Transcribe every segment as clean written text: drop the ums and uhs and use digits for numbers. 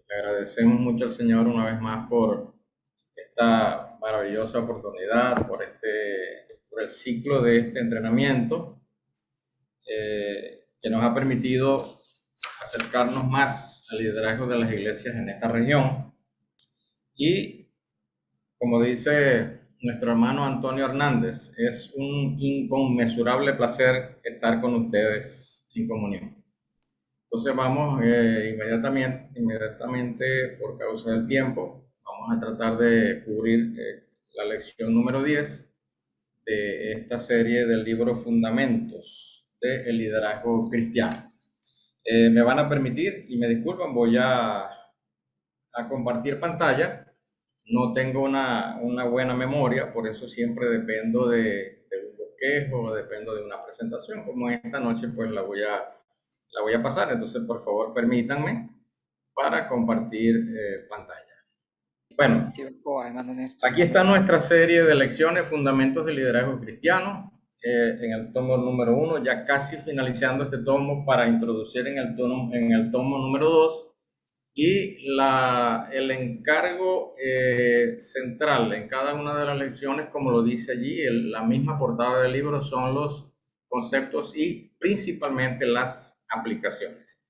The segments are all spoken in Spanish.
Le agradecemos mucho al Señor una vez más por esta maravillosa oportunidad, por el ciclo de este entrenamiento que nos ha permitido acercarnos más al liderazgo de las iglesias en esta región. Y como dice nuestro hermano Antonio Hernández, es un inconmensurable placer estar con ustedes en comunión. Entonces vamos inmediatamente por causa del tiempo, vamos a tratar de cubrir la lección número 10 de esta serie del libro Fundamentos del Liderazgo Cristiano. Me van a permitir, y me disculpan, voy a compartir pantalla. No tengo una buena memoria, por eso siempre dependo de un bosquejo, dependo de una presentación. Como esta noche, pues la voy a pasar. Entonces, por favor, permítanme para compartir pantalla. Bueno, aquí está nuestra serie de lecciones, Fundamentos del Liderazgo Cristiano, en el tomo número 1, ya casi finalizando este tomo para introducir en el tomo número 2. Y el encargo central en cada una de las lecciones, como lo dice allí, la misma portada del libro, son los conceptos y principalmente las aplicaciones.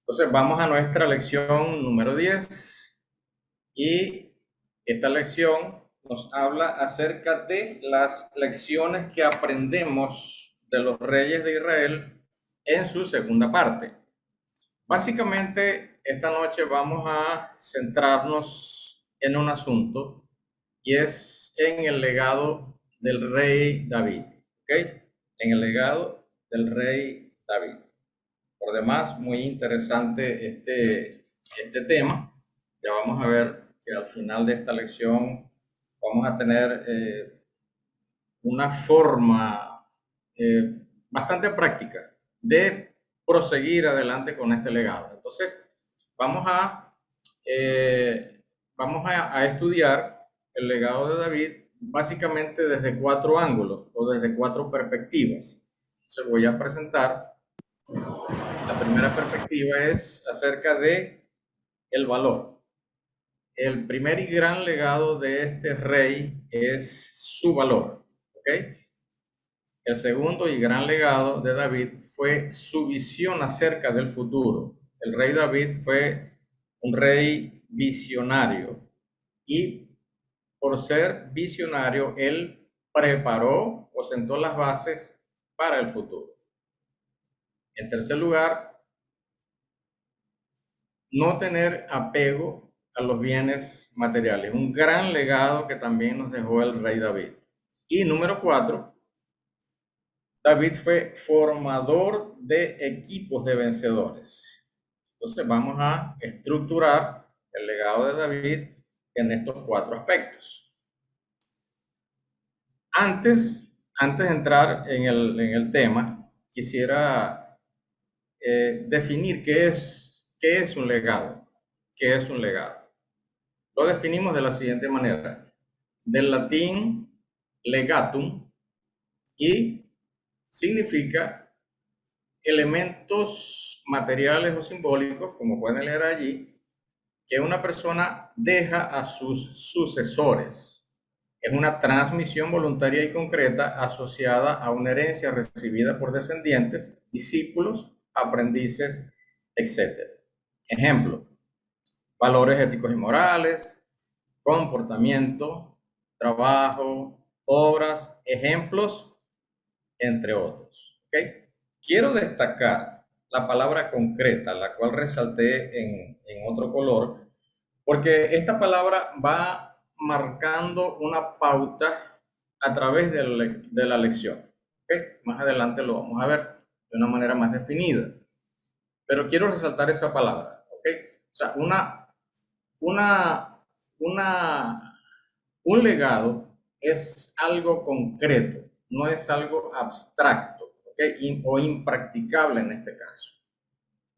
Entonces vamos a nuestra lección número 10 y esta lección nos habla acerca de las lecciones que aprendemos de los reyes de Israel en su segunda parte. Básicamente, esta noche vamos a centrarnos en un asunto y es en el legado del rey David, ¿ok? En el legado del rey David. Por demás, muy interesante este tema. Ya vamos a ver que al final de esta lección vamos a tener una forma bastante práctica de proseguir adelante con este legado. Entonces, vamos a, vamos a estudiar el legado de David básicamente desde 4 ángulos o desde 4 perspectivas. Entonces, voy a presentar. La primera perspectiva es acerca de el valor. El primer y gran legado de este rey es su valor, ¿ok? El segundo y gran legado de David fue su visión acerca del futuro. El rey David fue un rey visionario y por ser visionario, él preparó o sentó las bases para el futuro. En tercer lugar, no tener apego a los bienes materiales, un gran legado que también nos dejó el rey David. Y número 4, David fue formador de equipos de vencedores. Entonces vamos a estructurar el legado de David en estos 4 aspectos. Antes de entrar en el tema, quisiera definir qué es un legado. ¿Qué es un legado? Lo definimos de la siguiente manera. Del latín legatum, y significa elementos materiales o simbólicos, como pueden leer allí, que una persona deja a sus sucesores. Es una transmisión voluntaria y concreta asociada a una herencia recibida por descendientes, discípulos, aprendices, etc. Ejemplo: valores éticos y morales, comportamiento, trabajo, obras, ejemplos, entre otros. ¿Okay? Quiero destacar la palabra concreta, la cual resalté en otro color, porque esta palabra va marcando una pauta a través de la lección. ¿Okay? Más adelante lo vamos a ver de una manera más definida. Pero quiero resaltar esa palabra. ¿Okay? O sea, un legado es algo concreto, no es algo abstracto, ¿okay? O impracticable en este caso.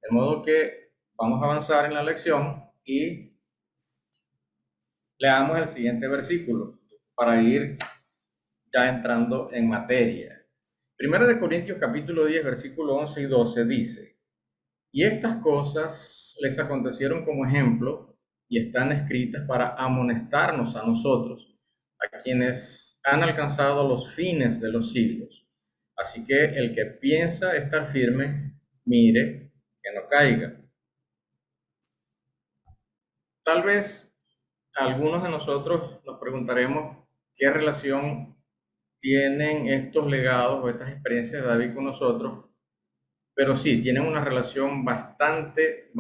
De modo que vamos a avanzar en la lección y leamos el siguiente versículo para ir ya entrando en materia. Primera de Corintios capítulo 10, versículo 11 y 12 dice: Y estas cosas les acontecieron como ejemplo y están escritas para amonestarnos a nosotros, a quienes han alcanzado los fines de los siglos. Así que el que piensa estar firme, mire que no caiga. Tal vez algunos de nosotros nos preguntaremos qué relación tienen estos legados o estas experiencias de David con nosotros, pero sí, tienen una relación bastante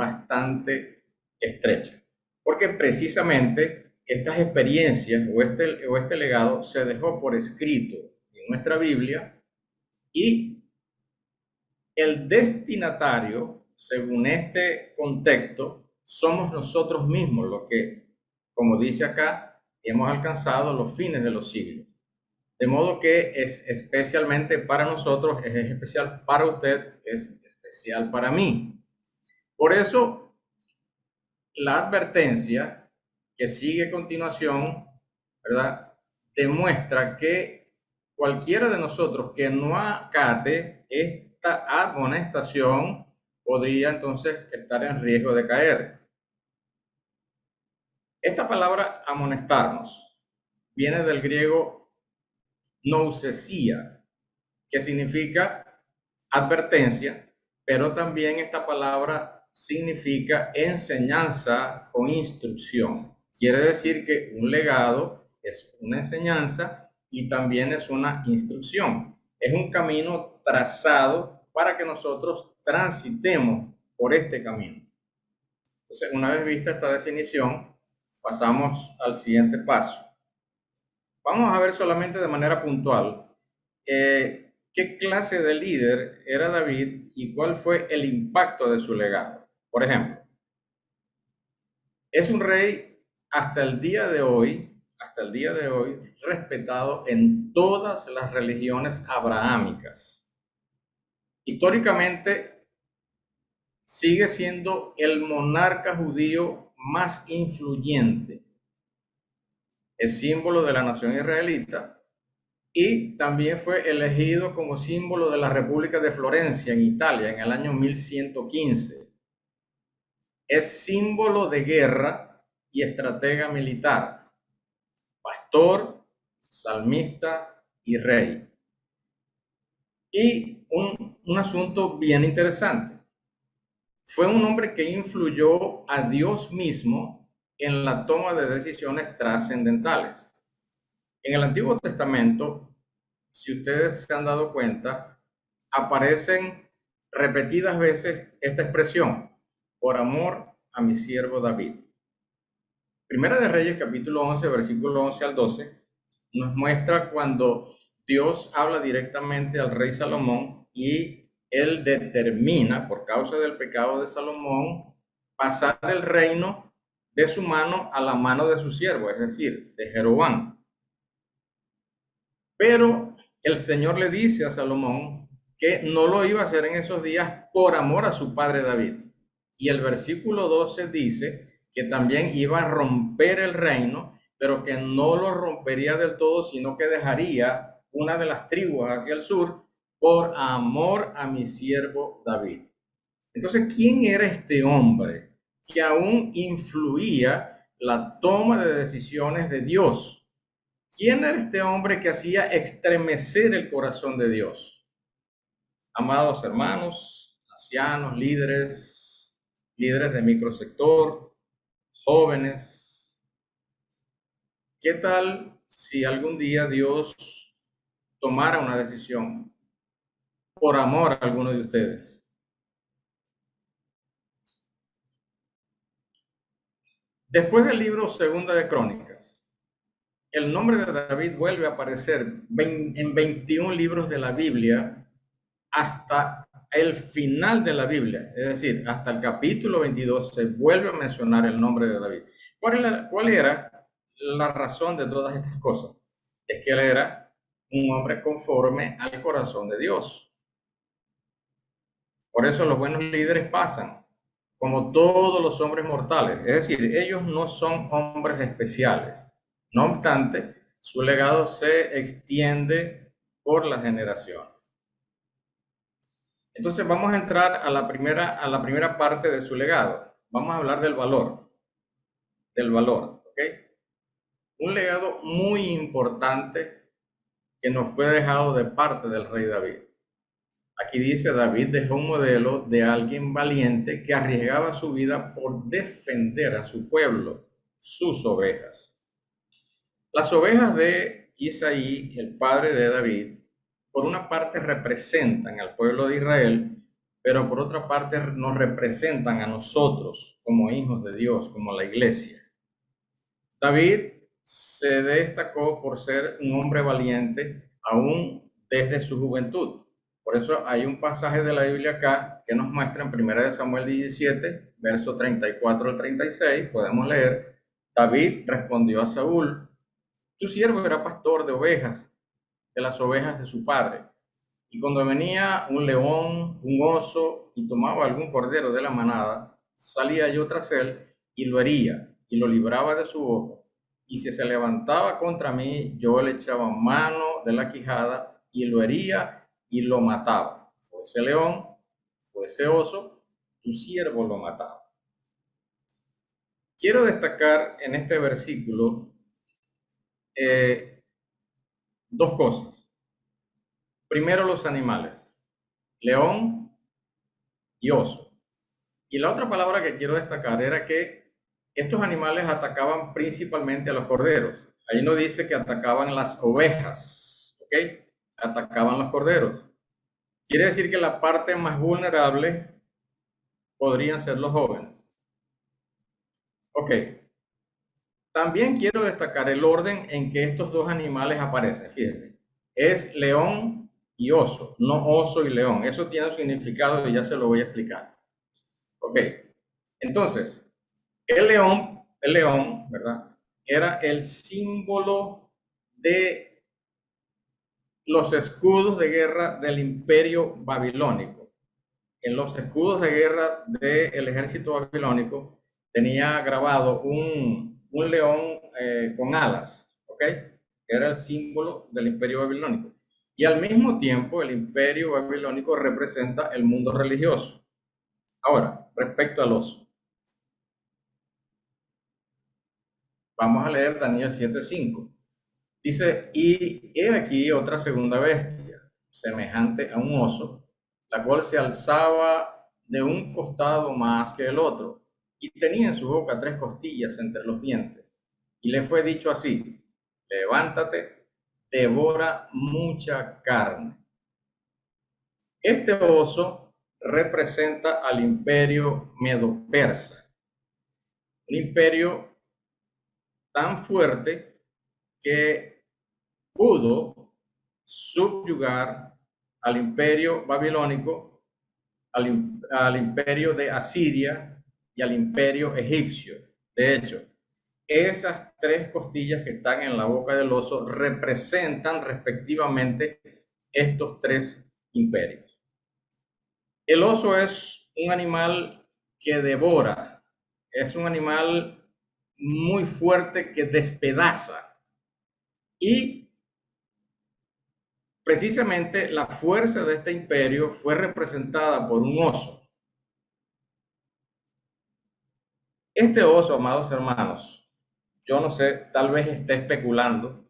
estrecha, porque precisamente estas experiencias o este legado se dejó por escrito en nuestra Biblia y el destinatario, según este contexto, somos nosotros mismos, los que, como dice acá, hemos alcanzado los fines de los siglos. De modo que es especialmente para nosotros, es especial para usted, es especial para mí. Por eso, la advertencia que sigue a continuación, ¿verdad?, demuestra que cualquiera de nosotros que no acate esta amonestación podría entonces estar en riesgo de caer. Esta palabra amonestarnos viene del griego nousesia, que significa advertencia, pero también esta palabra significa enseñanza o instrucción. Quiere decir que un legado es una enseñanza y también es una instrucción. Es un camino trazado para que nosotros transitemos por este camino. Entonces, una vez vista esta definición, pasamos al siguiente paso. Vamos a ver solamente de manera puntual qué clase de líder era David y cuál fue el impacto de su legado. Por ejemplo, es un rey hasta el día de hoy, respetado en todas las religiones abrahámicas. Históricamente, sigue siendo el monarca judío más influyente. Es símbolo de la nación israelita y también fue elegido como símbolo de la República de Florencia en Italia en el año 1115. Es símbolo de guerra y estratega militar, pastor, salmista y rey. Y un asunto bien interesante. Fue un hombre que influyó a Dios mismo en la toma de decisiones trascendentales. En el Antiguo Testamento, si ustedes se han dado cuenta, aparecen repetidas veces esta expresión, por amor a mi siervo David. Primera de Reyes, capítulo 11, versículo 11 al 12, nos muestra cuando Dios habla directamente al rey Salomón y él determina, por causa del pecado de Salomón, pasar el reino de su mano a la mano de su siervo, es decir, de Jeroboam. Pero el Señor le dice a Salomón que no lo iba a hacer en esos días por amor a su padre David. Y el versículo 12 dice que también iba a romper el reino, pero que no lo rompería del todo, sino que dejaría una de las tribus hacia el sur por amor a mi siervo David. Entonces, ¿quién era este hombre que aún influía la toma de decisiones de Dios? ¿Quién era este hombre que hacía estremecer el corazón de Dios? Amados hermanos, ancianos, líderes de microsector, jóvenes, ¿qué tal si algún día Dios tomara una decisión por amor a alguno de ustedes? Después del libro Segunda de Crónicas, el nombre de David vuelve a aparecer en 21 libros de la Biblia hasta el final de la Biblia, es decir, hasta el capítulo 22 se vuelve a mencionar el nombre de David. ¿Cuál era la razón de todas estas cosas? Es que él era un hombre conforme al corazón de Dios. Por eso los buenos líderes pasan, como todos los hombres mortales, es decir, ellos no son hombres especiales. No obstante, su legado se extiende por las generaciones. Entonces vamos a entrar a la primera parte de su legado. Vamos a hablar del valor, ¿ok? Un legado muy importante que nos fue dejado de parte del rey David. Aquí dice, David dejó un modelo de alguien valiente que arriesgaba su vida por defender a su pueblo, sus ovejas. Las ovejas de Isaí, el padre de David, por una parte representan al pueblo de Israel, pero por otra parte nos representan a nosotros como hijos de Dios, como la iglesia. David se destacó por ser un hombre valiente aún desde su juventud. Por eso hay un pasaje de la Biblia acá que nos muestra en 1 Samuel 17, verso 34 al 36, podemos leer, David respondió a Saúl, tu siervo era pastor de ovejas, de las ovejas de su padre. Y cuando venía un león, un oso, y tomaba algún cordero de la manada, salía yo tras él y lo hería, y lo libraba de su boca. Y si se levantaba contra mí, yo le echaba mano de la quijada, y lo hería y lo mataba. Fuese león, fuese oso, tu siervo lo mataba. Quiero destacar en este versículo dos cosas. Primero, los animales, león y oso. Y la otra palabra que quiero destacar era que estos animales atacaban principalmente a los corderos. Ahí no dice que atacaban las ovejas, ¿ok? Atacaban los corderos. Quiere decir que la parte más vulnerable podrían ser los jóvenes. Ok. También quiero destacar el orden en que estos dos animales aparecen. Fíjense, es león y oso, no oso y león. Eso tiene un significado y ya se lo voy a explicar. Ok, entonces, el león, ¿verdad? Era el símbolo de los escudos de guerra del imperio babilónico. En los escudos de guerra del ejército babilónico tenía grabado un león con alas, ¿ok? Era el símbolo del imperio babilónico. Y al mismo tiempo el imperio babilónico representa el mundo religioso. Ahora, respecto al oso. Vamos a leer Daniel 7:5. Dice, y he aquí otra segunda bestia, semejante a un oso, la cual se alzaba de un costado más que el otro, y tenía en su boca tres costillas entre los dientes. Y le fue dicho así, levántate, devora mucha carne. Este oso representa al imperio medo-persa, un imperio tan fuerte que pudo subyugar al imperio babilónico, al imperio de Asiria y al imperio egipcio. De hecho, esas tres costillas que están en la boca del oso representan respectivamente estos tres imperios. El oso es un animal que devora, es un animal muy fuerte que despedaza y precisamente la fuerza de este imperio fue representada por un oso. Este oso, amados hermanos, yo no sé, tal vez esté especulando,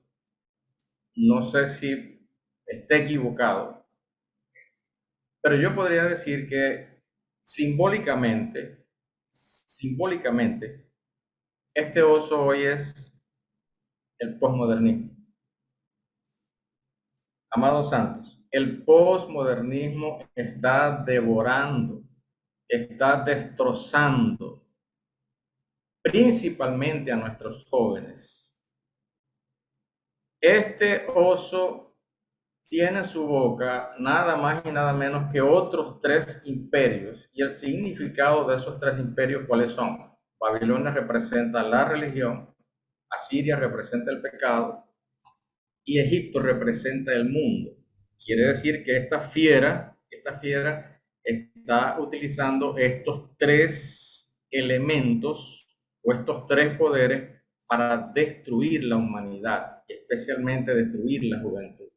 no sé si esté equivocado, pero yo podría decir que simbólicamente, este oso hoy es el posmodernismo. Amados santos, el posmodernismo está devorando, está destrozando principalmente a nuestros jóvenes. Este oso tiene en su boca nada más y nada menos que otros tres imperios. Y el significado de esos tres imperios, ¿cuáles son? Babilonia representa la religión, Asiria representa el pecado y Egipto representa el mundo. Quiere decir que esta fiera está utilizando estos tres elementos o estos tres poderes para destruir la humanidad, especialmente destruir la juventud.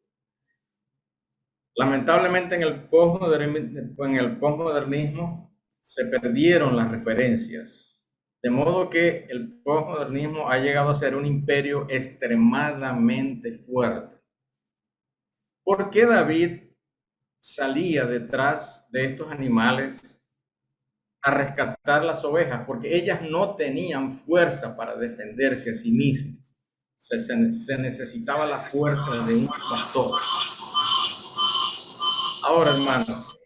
Lamentablemente en el posmodernismo se perdieron las referencias, de modo que el posmodernismo ha llegado a ser un imperio extremadamente fuerte. ¿Por qué David salía detrás de estos animales a rescatar las ovejas? Porque ellas no tenían fuerza para defenderse a sí mismas. Se necesitaba la fuerza de un pastor. Ahora, hermanos,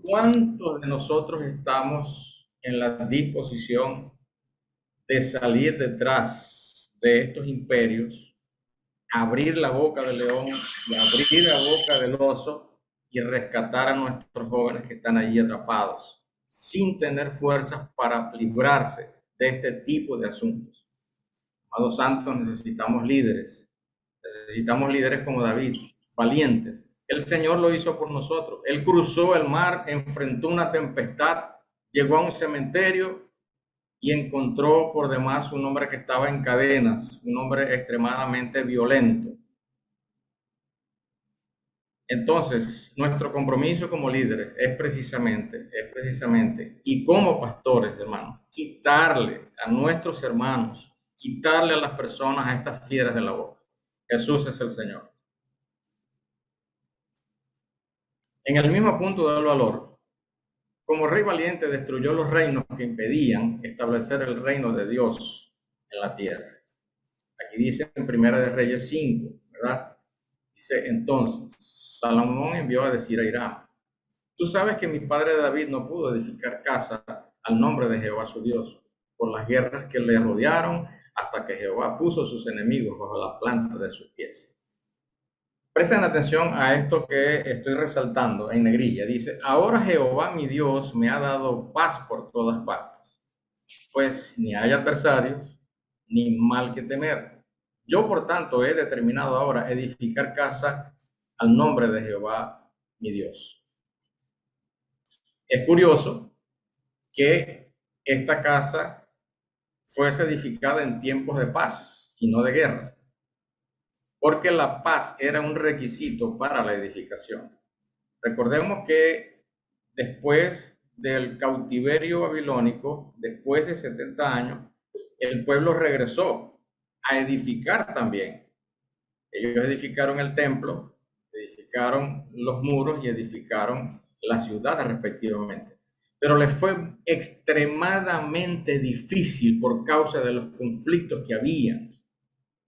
¿cuántos de nosotros estamos en la disposición de salir detrás de estos imperios, abrir la boca del león y abrir la boca del oso y rescatar a nuestros jóvenes que están allí atrapados, sin tener fuerzas para librarse de este tipo de asuntos? Amados santos, necesitamos líderes como David, valientes. El Señor lo hizo por nosotros. Él cruzó el mar, enfrentó una tempestad, llegó a un cementerio y encontró por demás un hombre que estaba en cadenas, un hombre extremadamente violento. Entonces, nuestro compromiso como líderes es precisamente, y como pastores, hermanos, quitarle a nuestros hermanos, quitarle a las personas a estas fieras de la boca. Jesús es el Señor. En el mismo punto del valor, como rey valiente destruyó los reinos que impedían establecer el reino de Dios en la tierra. Aquí dice en Primera de Reyes 5, ¿verdad? Dice, entonces, Salomón envió a decir a Hiram: tú sabes que mi padre David no pudo edificar casa al nombre de Jehová su Dios, por las guerras que le rodearon, hasta que Jehová puso a sus enemigos bajo la planta de sus pies. Presten atención a esto que estoy resaltando en negrilla. Dice, ahora Jehová mi Dios me ha dado paz por todas partes, pues ni hay adversarios, ni mal que temer. Yo, por tanto, he determinado ahora edificar casa al nombre de Jehová mi Dios. Es curioso que esta casa fuese edificada en tiempos de paz y no de guerra, porque la paz era un requisito para la edificación. Recordemos que después del cautiverio babilónico, después de 70 años, el pueblo regresó a edificar también. Ellos edificaron el templo, edificaron los muros y edificaron la ciudad respectivamente. Pero les fue extremadamente difícil por causa de los conflictos que había.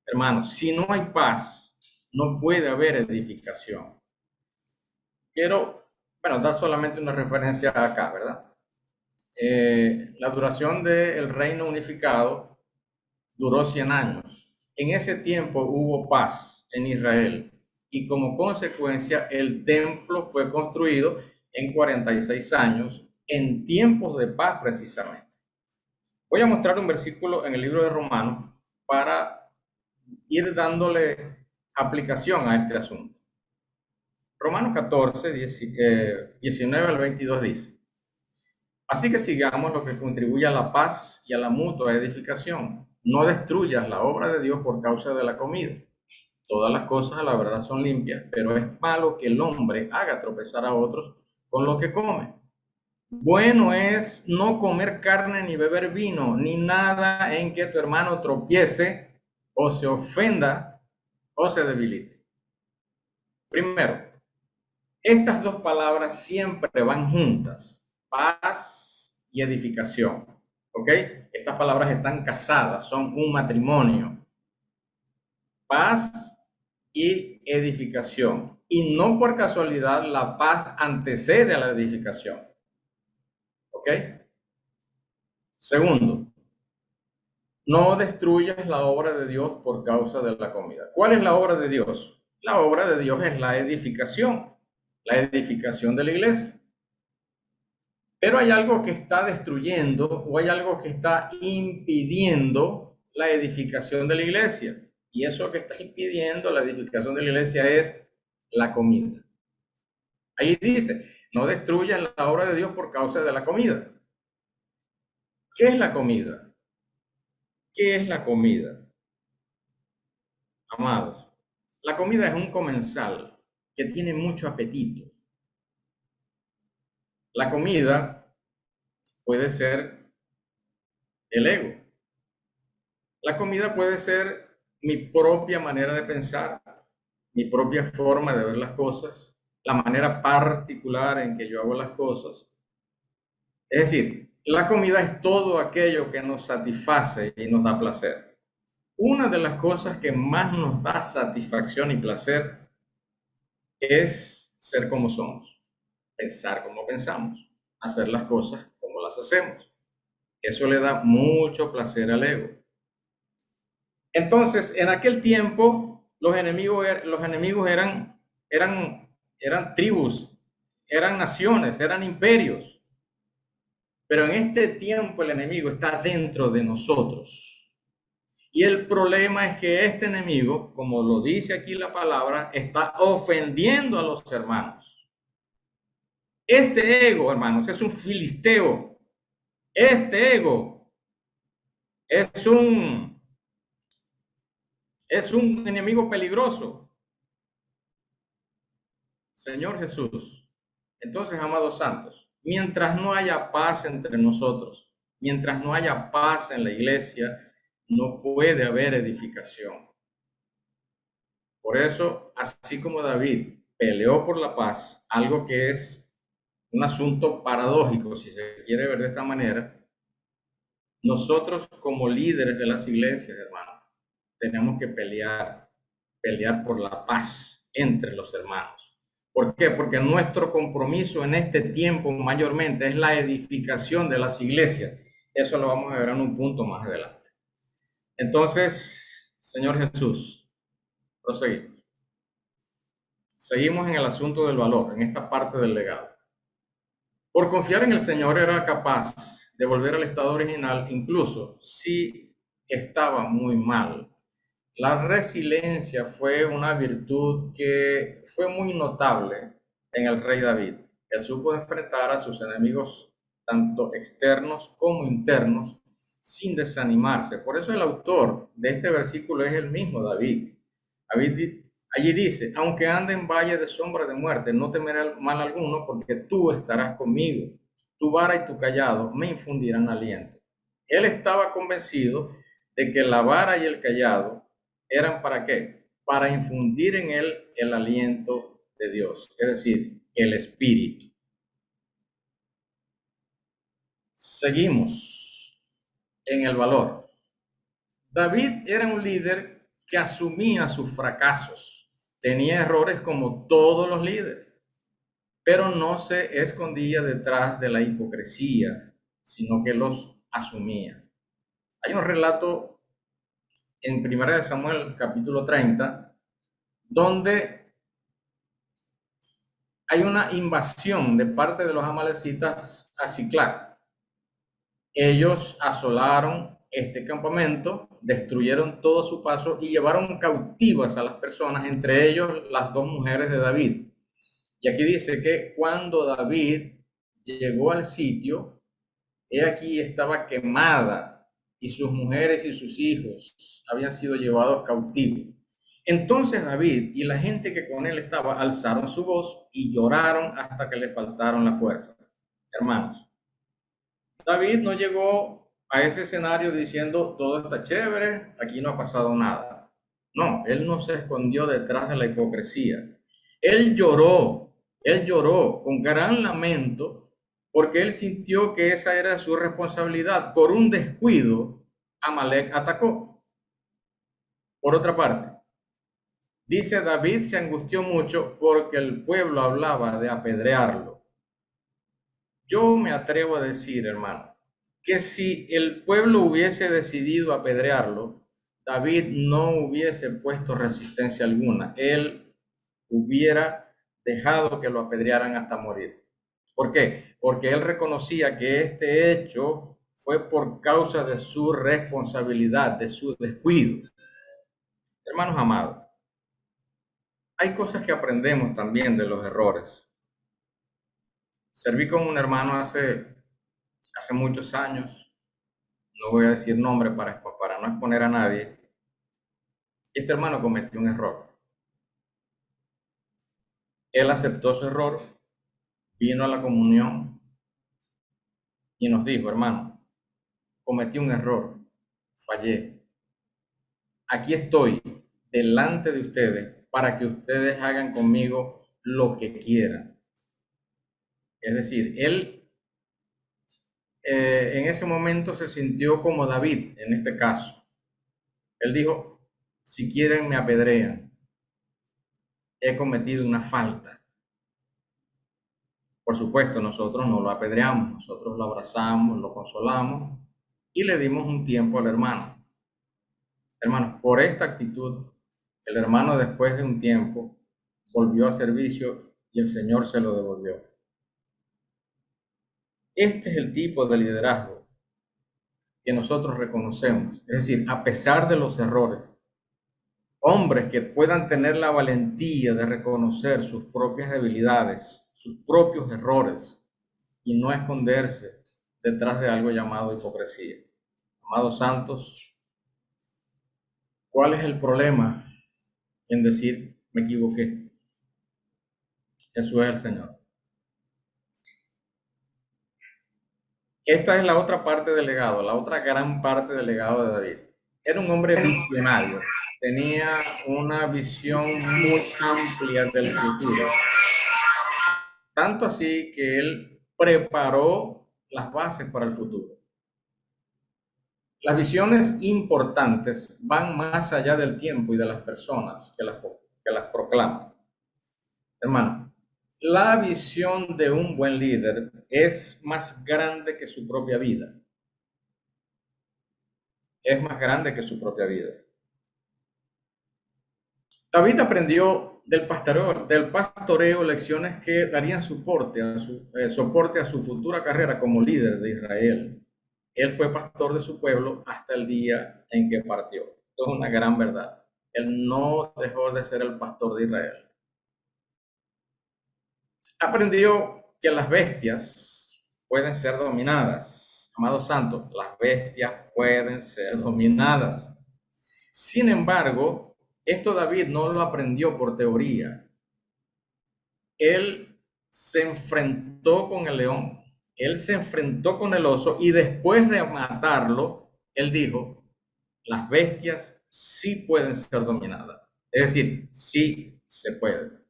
Hermanos, si no hay paz, no puede haber edificación. Quiero, dar solamente una referencia acá, ¿verdad? La duración del reino unificado duró 100 años. En ese tiempo hubo paz en Israel y como consecuencia el templo fue construido en 46 años, en tiempos de paz precisamente. Voy a mostrar un versículo en el libro de Romanos para ir dándole aplicación a este asunto. Romanos 14, 19 al 22 dice, así que sigamos lo que contribuye a la paz y a la mutua edificación. No destruyas la obra de Dios por causa de la comida. Todas las cosas a la verdad son limpias, pero es malo que el hombre haga tropezar a otros con lo que come. Bueno es no comer carne ni beber vino, ni nada en que tu hermano tropiece o se ofenda o se debilite. Primero, estas dos palabras siempre van juntas, paz y edificación, ¿ok? Estas palabras están casadas, son un matrimonio. Paz y edificación. Y no por casualidad la paz antecede a la edificación, ¿ok? Segundo, no destruyas la obra de Dios por causa de la comida. ¿Cuál es la obra de Dios? La obra de Dios es la edificación de la iglesia. Pero hay algo que está destruyendo o hay algo que está impidiendo la edificación de la iglesia. Y eso que está impidiendo la edificación de la iglesia es la comida. Ahí dice, no destruyas la obra de Dios por causa de la comida. ¿Qué es la comida? ¿Qué es la comida? Amados, la comida es un comensal. que tiene mucho apetito. La comida puede ser el ego. La comida puede ser mi propia manera de pensar, mi propia forma de ver las cosas, la manera particular en que yo hago las cosas. Es decir, la comida es todo aquello que nos satisface y nos da placer. Una de las cosas que más nos da satisfacción y placer es ser como somos, pensar como pensamos, hacer las cosas como las hacemos. Eso le da mucho placer al ego. Entonces, en aquel tiempo, los enemigos eran tribus, eran naciones, eran imperios. Pero en este tiempo el enemigo está dentro de nosotros. Y el problema es que este enemigo, como lo dice aquí la palabra, está ofendiendo a los hermanos. Este ego, hermanos, es un filisteo. Este ego es un enemigo peligroso. Señor Jesús. Entonces, amados santos, mientras no haya paz entre nosotros, mientras no haya paz en la iglesia, no puede haber edificación. Por eso, así como David peleó por la paz, algo que es un asunto paradójico, si se quiere ver de esta manera, nosotros como líderes de las iglesias, hermanos, tenemos que pelear por la paz entre los hermanos. ¿Por qué? Porque nuestro compromiso en este tiempo mayormente es la edificación de las iglesias. Eso lo vamos a ver en un punto más adelante. Entonces, Señor Jesús, proseguimos. Seguimos en el asunto del valor, en esta parte del legado. Por confiar en el Señor era capaz de volver al estado original, incluso si estaba muy mal. La resiliencia fue una virtud que fue muy notable en el rey David. Él supo enfrentar a sus enemigos, tanto externos como internos, sin desanimarse. Por eso el autor de este versículo es el mismo David. Allí dice, aunque ande en valle de sombra de muerte, no temeré mal alguno, porque tú estarás conmigo. Tu vara y tu callado me infundirán aliento. Él estaba convencido de que la vara y el callado eran para qué? Para infundir en él el aliento de Dios, es decir, el espíritu. Seguimos en el valor. David era un líder que asumía sus fracasos. Tenía errores como todos los líderes, pero no se escondía detrás de la hipocresía, sino que los asumía. Hay un relato en 1 de Samuel, capítulo 30, donde hay una invasión de parte de los amalecitas a Siclac. Ellos asolaron este campamento, destruyeron todo su paso y llevaron cautivas a las personas, entre ellos las dos mujeres de David. Y aquí dice que cuando David llegó al sitio, he aquí estaba quemada y sus mujeres y sus hijos habían sido llevados cautivos. Entonces David y la gente que con él estaba alzaron su voz y lloraron hasta que le faltaron las fuerzas. Hermanos, David no llegó a ese escenario diciendo todo está chévere, aquí no ha pasado nada. No, él no se escondió detrás de la hipocresía. Él lloró con gran lamento porque él sintió que esa era su responsabilidad. Por un descuido, Amalek atacó. Por otra parte, dice David se angustió mucho porque el pueblo hablaba de apedrearlo. Yo me atrevo a decir, hermano, que si el pueblo hubiese decidido apedrearlo, David no hubiese puesto resistencia alguna. Él hubiera dejado que lo apedrearan hasta morir. ¿Por qué? Porque él reconocía que este hecho fue por causa de su responsabilidad, de su descuido. Hermanos amados, hay cosas que aprendemos también de los errores. Serví con un hermano hace muchos años, no voy a decir nombre para no exponer a nadie. Este hermano cometió un error. Él aceptó su error, vino a la comunión y nos dijo: hermano, cometí un error, fallé. Aquí estoy delante de ustedes para que ustedes hagan conmigo lo que quieran. Es decir, él en ese momento se sintió como David en este caso. Él dijo: si quieren me apedrean, he cometido una falta. Por supuesto, nosotros no lo apedreamos, nosotros lo abrazamos, lo consolamos y le dimos un tiempo al hermano. Hermanos, por esta actitud, el hermano después de un tiempo volvió a servicio y el Señor se lo devolvió. Este es el tipo de liderazgo que nosotros reconocemos. Es decir, a pesar de los errores, hombres que puedan tener la valentía de reconocer sus propias debilidades, sus propios errores y no esconderse detrás de algo llamado hipocresía. Amados santos, ¿cuál es el problema en decir me equivoqué? Jesús es el Señor. Esta es la otra parte del legado, la otra gran parte del legado de David. Era un hombre visionario, tenía una visión muy amplia del futuro. Tanto así que él preparó las bases para el futuro. Las visiones importantes van más allá del tiempo y de las personas que las proclaman. Hermano, la visión de un buen líder es más grande que su propia vida. Es más grande que su propia vida. David aprendió del pastoreo lecciones que darían soporte a su futura carrera como líder de Israel. Él fue pastor de su pueblo hasta el día en que partió. Esto es una gran verdad. Él no dejó de ser el pastor de Israel. Aprendió que las bestias pueden ser dominadas. Amados santos, las bestias pueden ser dominadas. Sin embargo, esto David no lo aprendió por teoría. Él se enfrentó con el león, él se enfrentó con el oso y después de matarlo, él dijo: las bestias sí pueden ser dominadas. Es decir, sí se puede.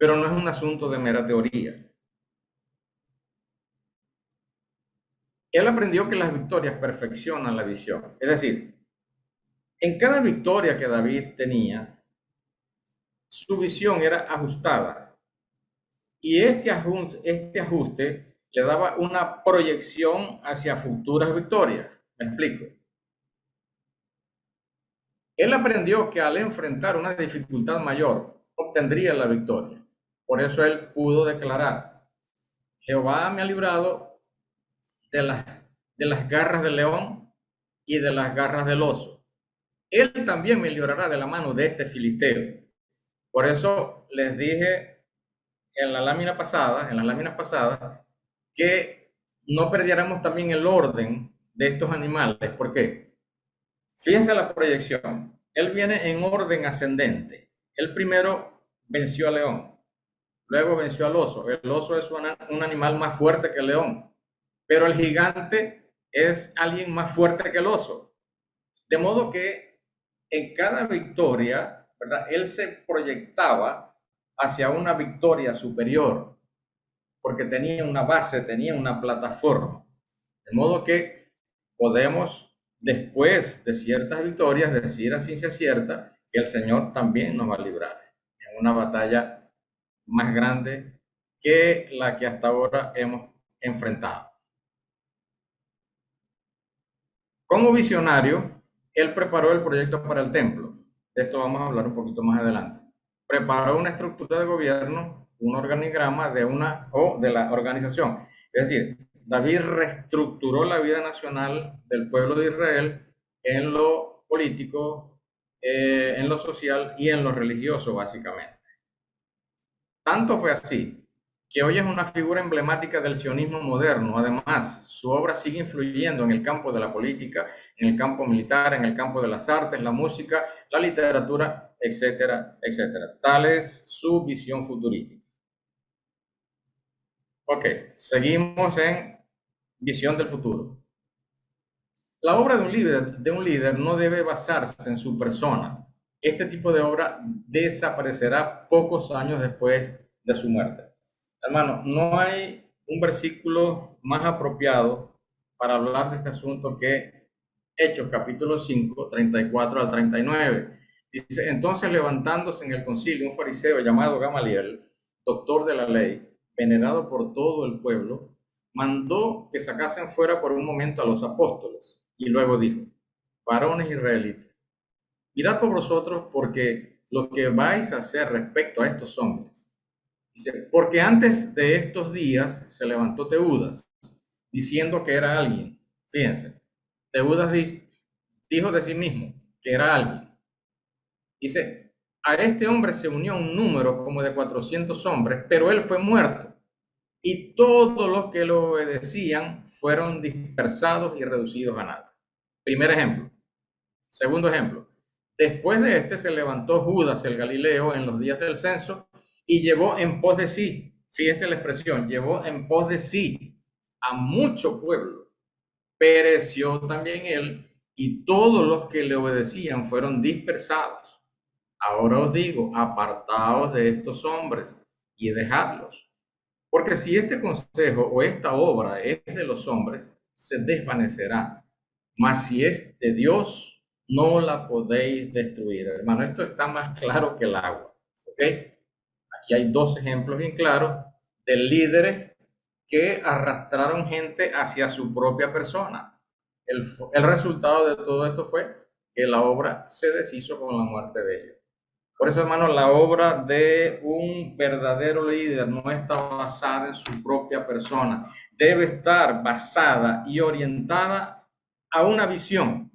Pero no es un asunto de mera teoría. Él aprendió que las victorias perfeccionan la visión. Es decir, en cada victoria que David tenía, su visión era ajustada. Y este ajuste le daba una proyección hacia futuras victorias. ¿Me explico? Él aprendió que al enfrentar una dificultad mayor, obtendría la victoria. Por eso él pudo declarar: Jehová me ha librado de las garras del león y de las garras del oso. Él también me librará de la mano de este filisteo. Por eso les dije en las láminas pasadas, que no perdiéramos también el orden de estos animales. ¿Por qué? Fíjense la proyección. Él viene en orden ascendente. Él primero venció al león, luego venció al oso. El oso es un animal más fuerte que el león, pero el gigante es alguien más fuerte que el oso. De modo que en cada victoria, ¿verdad?, él se proyectaba hacia una victoria superior, porque tenía una base, tenía una plataforma. De modo que podemos, después de ciertas victorias, decir a ciencia cierta que el Señor también nos va a librar en una batalla más grande que la que hasta ahora hemos enfrentado. Como visionario, él preparó el proyecto para el templo. De esto vamos a hablar un poquito más adelante. Preparó una estructura de gobierno, un organigrama de la organización. Es decir, David reestructuró la vida nacional del pueblo de Israel en lo político, en lo social y en lo religioso, básicamente. Tanto fue así que hoy es una figura emblemática del sionismo moderno. Además, su obra sigue influyendo en el campo de la política, en el campo militar, en el campo de las artes, la música, la literatura etcétera, etcétera. Tal es su visión futurística. Ok, seguimos en visión del futuro. La obra de un líder no debe basarse en su persona. Este tipo de obra desaparecerá pocos años después de su muerte. Hermano, no hay un versículo más apropiado para hablar de este asunto que Hechos capítulo 5, 34 al 39. Dice, entonces levantándose en el concilio un fariseo llamado Gamaliel, doctor de la ley, venerado por todo el pueblo, mandó que sacasen fuera por un momento a los apóstoles y luego dijo, varones israelitas, mirad por vosotros porque lo que vais a hacer respecto a estos hombres. Dice, porque antes de estos días se levantó Teudas diciendo que era alguien. Fíjense, Teudas dijo de sí mismo que era alguien. Dice, a este hombre se unió un número como de 400 hombres, pero él fue muerto. Y todos los que lo obedecían fueron dispersados y reducidos a nada. Primer ejemplo. Segundo ejemplo. Después de este se levantó Judas el Galileo en los días del censo y llevó en pos de sí, fíjese la expresión, llevó en pos de sí a mucho pueblo. Pereció también él y todos los que le obedecían fueron dispersados. Ahora os digo, apartaos de estos hombres y dejadlos. Porque si este consejo o esta obra es de los hombres, se desvanecerá. Mas si es de Dios, no la podéis destruir. Hermano, esto está más claro que el agua. ¿Ok? Aquí hay dos ejemplos bien claros de líderes que arrastraron gente hacia su propia persona. El resultado de todo esto fue que la obra se deshizo con la muerte de ellos. Por eso, hermano, la obra de un verdadero líder no está basada en su propia persona. Debe estar basada y orientada a una visión.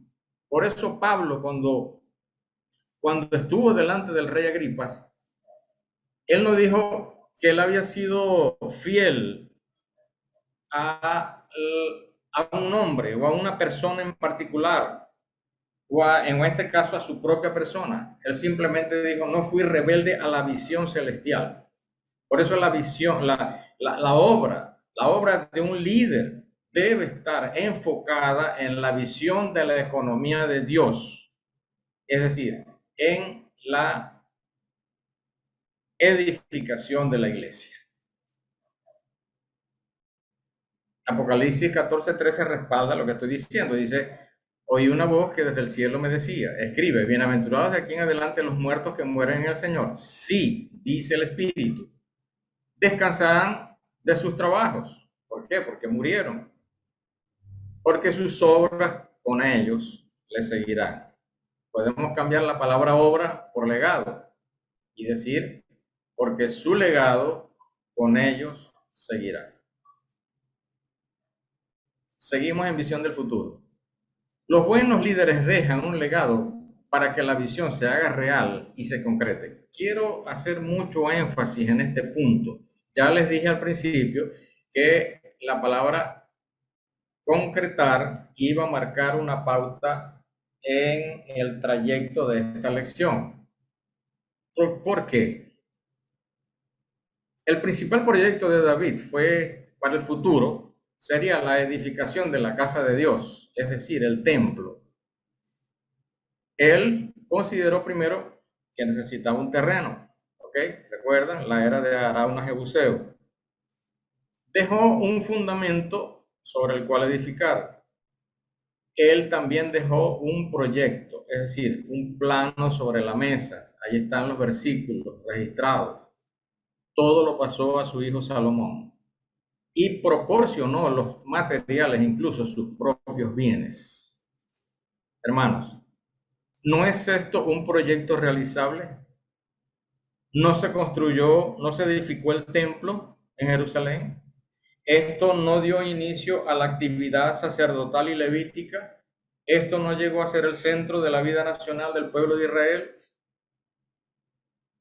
Por eso Pablo, cuando estuvo delante del rey Agripas, él no dijo que él había sido fiel a, a un hombre o a una persona en particular, o en este caso a su propia persona. Él simplemente dijo, no fui rebelde a la visión celestial. Por eso la visión, la obra de un líder debe estar enfocada en la visión de la economía de Dios, es decir, en la edificación de la iglesia. Apocalipsis 14:13 respalda lo que estoy diciendo. Dice, oí una voz que desde el cielo me decía, escribe, bienaventurados de aquí en adelante los muertos que mueren en el Señor. Sí, dice el Espíritu, descansarán de sus trabajos. ¿Por qué? Porque murieron. Porque sus obras con ellos les seguirán. Podemos cambiar la palabra obra por legado y decir, porque su legado con ellos seguirá. Seguimos en visión del futuro. Los buenos líderes dejan un legado para que la visión se haga real y se concrete. Quiero hacer mucho énfasis en este punto. Ya les dije al principio que la palabra concretar iba a marcar una pauta en el trayecto de esta lección. ¿Por qué? El principal proyecto de David fue para el futuro, sería la edificación de la casa de Dios, es decir, el templo. Él consideró primero que necesitaba un terreno, ¿ok? ¿Recuerdan? La era de Arauna Jebuseo. Dejó un fundamento sobre el cual edificar. Él también dejó un proyecto, es decir, un plano sobre la mesa. Ahí están los versículos registrados. Todo lo pasó a su hijo Salomón y proporcionó los materiales, incluso sus propios bienes. Hermanos, ¿no es esto un proyecto realizable? No se construyó, no se edificó el templo en Jerusalén. Esto no dio inicio a la actividad sacerdotal y levítica. Esto no llegó a ser el centro de la vida nacional del pueblo de Israel.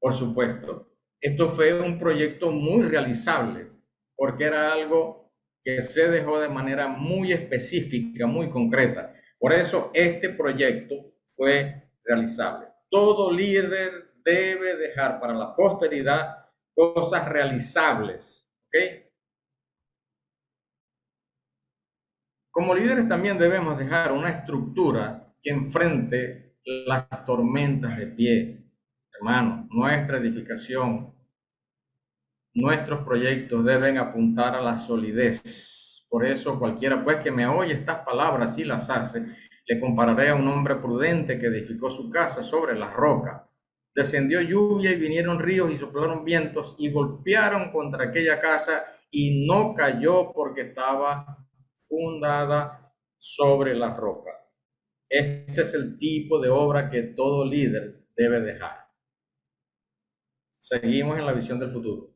Por supuesto, esto fue un proyecto muy realizable porque era algo que se dejó de manera muy específica, muy concreta. Por eso este proyecto fue realizable. Todo líder debe dejar para la posteridad cosas realizables, ¿ok? Como líderes también debemos dejar una estructura que enfrente las tormentas de pie. Hermano, nuestra edificación, nuestros proyectos deben apuntar a la solidez. Por eso cualquiera pues que me oye estas palabras y las hace, le compararé a un hombre prudente que edificó su casa sobre la roca. Descendió lluvia y vinieron ríos y soplaron vientos y golpearon contra aquella casa y no cayó porque estaba fundada sobre la roca. Este es el tipo de obra que todo líder debe dejar. Seguimos en la visión del futuro.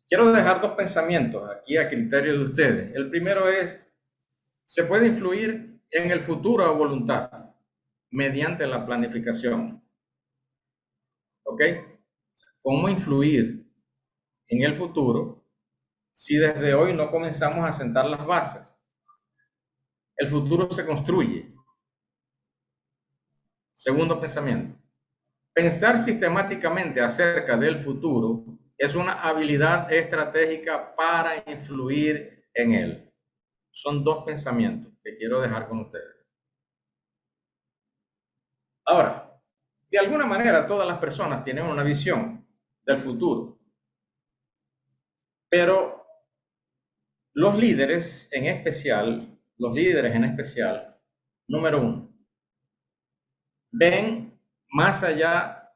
Quiero dejar dos pensamientos aquí a criterio de ustedes. El primero es, ¿se puede influir en el futuro a voluntad mediante la planificación? ¿Ok? ¿Cómo influir en el futuro si desde hoy no comenzamos a sentar las bases? El futuro se construye. Segundo pensamiento. Pensar sistemáticamente acerca del futuro es una habilidad estratégica para influir en él. Son dos pensamientos que quiero dejar con ustedes. Ahora, de alguna manera todas las personas tienen una visión del futuro, pero los líderes en especial, número uno, ven más allá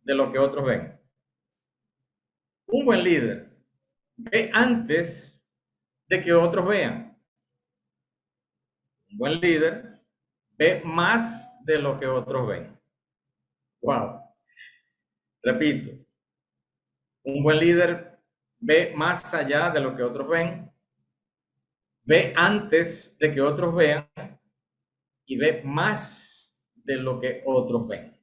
de lo que otros ven. Un buen líder ve antes de que otros vean. Un buen líder ve más de lo que otros ven. Wow. Repito, un buen líder ve más allá de lo que otros ven, ve antes de que otros vean y ve más de lo que otros ven.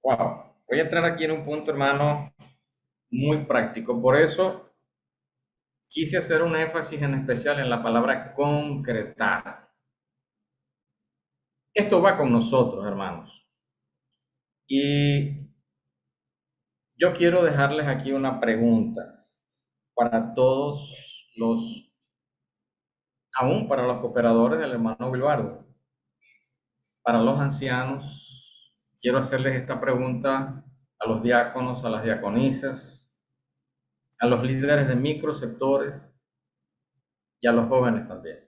Wow. Voy a entrar aquí en un punto, hermano, muy práctico. Por eso quise hacer un énfasis en especial en la palabra concretar. Esto va con nosotros, hermanos. Y yo quiero dejarles aquí una pregunta para todos los, aún para los cooperadores del hermano Wilbardo, para los ancianos. Quiero hacerles esta pregunta a los diáconos, a las diaconisas, a los líderes de microsectores y a los jóvenes también.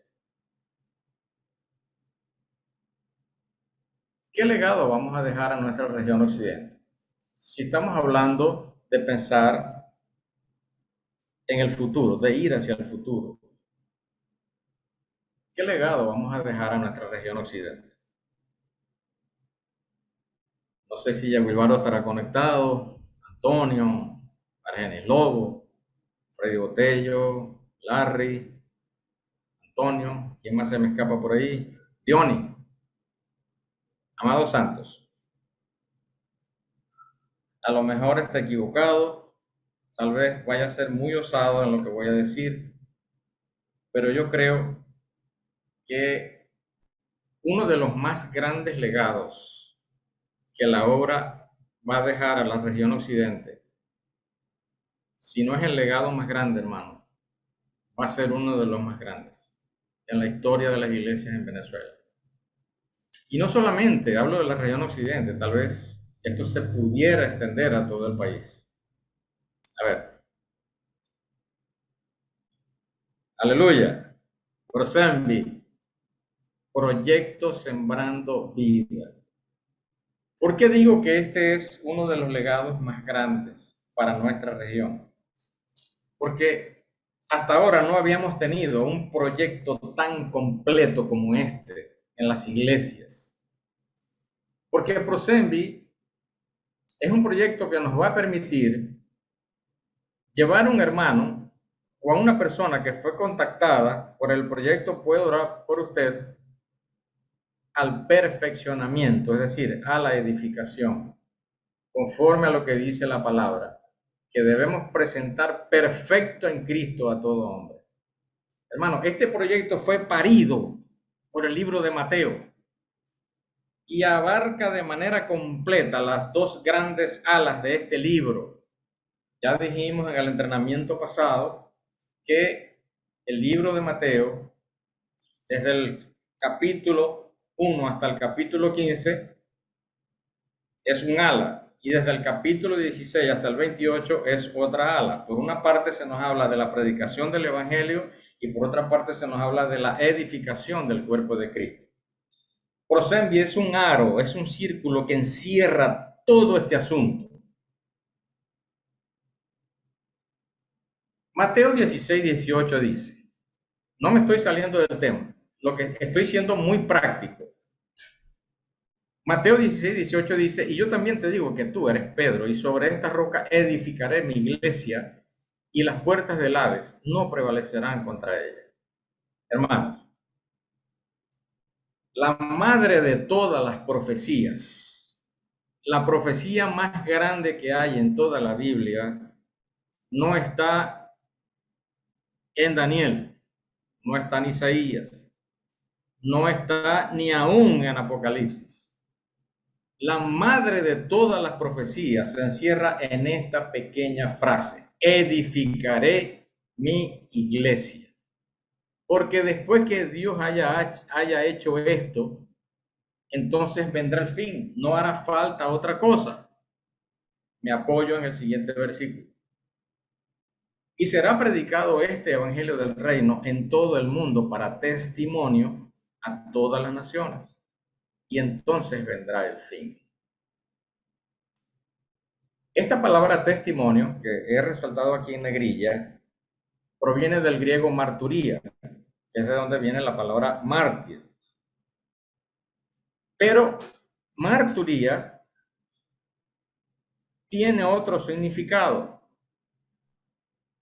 ¿Qué legado vamos a dejar a nuestra región occidente? Si estamos hablando de pensar en el futuro, de ir hacia el futuro, ¿qué legado vamos a dejar a nuestra región occidente? No sé si ya Wilbaro estará conectado, Antonio, Argenis Lobo, Freddy Botello, Larry, Antonio, ¿quién más se me escapa por ahí? Diony, Amado Santos. A lo mejor está equivocado, tal vez vaya a ser muy osado en lo que voy a decir, pero yo creo que uno de los más grandes legados que la obra va a dejar a la región occidente, si no es el legado más grande, hermanos, va a ser uno de los más grandes en la historia de las iglesias en Venezuela. Y no solamente hablo de la región occidente, tal vez esto se pudiera extender a todo el país. A ver, aleluya, Prosembi, Proyecto Sembrando Vida. ¿Por qué digo que este es uno de los legados más grandes para nuestra región? Porque hasta ahora no habíamos tenido un proyecto tan completo como este en las iglesias. Porque Prosembi es un proyecto que nos va a permitir llevar a un hermano o a una persona que fue contactada por el proyecto Puedo Orar por Usted al perfeccionamiento, es decir, a la edificación, conforme a lo que dice la palabra, que debemos presentar perfecto en Cristo a todo hombre. Hermano, este proyecto fue parido por el libro de Mateo. y abarca de manera completa las dos grandes alas de este libro. Ya dijimos en el entrenamiento pasado que el libro de Mateo, desde el capítulo 1 hasta el capítulo 15, es un ala, y desde el capítulo 16 hasta el 28 es otra ala. Por una parte se nos habla de la predicación del Evangelio y por otra parte se nos habla de la edificación del cuerpo de Cristo. Prosembi es un aro, es un círculo que encierra todo este asunto. Mateo 16, 18 dice, no me estoy saliendo del tema, lo que estoy siendo muy práctico. Mateo 16, 18 dice, y yo también te digo que tú eres Pedro, y sobre esta roca edificaré mi iglesia, y las puertas del Hades no prevalecerán contra ella. Hermanos, la madre de todas las profecías, la profecía más grande que hay en toda la Biblia, no está en Daniel, no está en Isaías, no está ni aún en Apocalipsis. La madre de todas las profecías se encierra en esta pequeña frase: edificaré mi iglesia. Porque después que Dios haya hecho esto, entonces vendrá el fin, no hará falta otra cosa. Me apoyo en el siguiente versículo. Y será predicado este evangelio del reino en todo el mundo para testimonio a todas las naciones. Y entonces vendrá el fin. Esta palabra testimonio, que he resaltado aquí en negrilla, proviene del griego marturía, que es de donde viene la palabra mártir. Pero marturía tiene otro significado,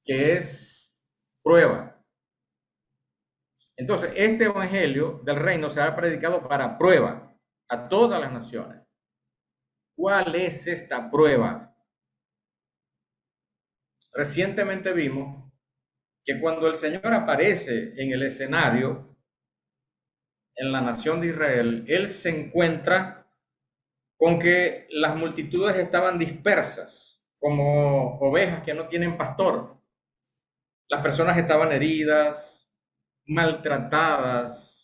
que es prueba. Entonces, este evangelio del reino será predicado para prueba a todas las naciones. ¿Cuál es esta prueba? Recientemente vimos que cuando el Señor aparece en el escenario, en la nación de Israel, Él se encuentra con que las multitudes estaban dispersas, como ovejas que no tienen pastor. Las personas estaban heridas, maltratadas,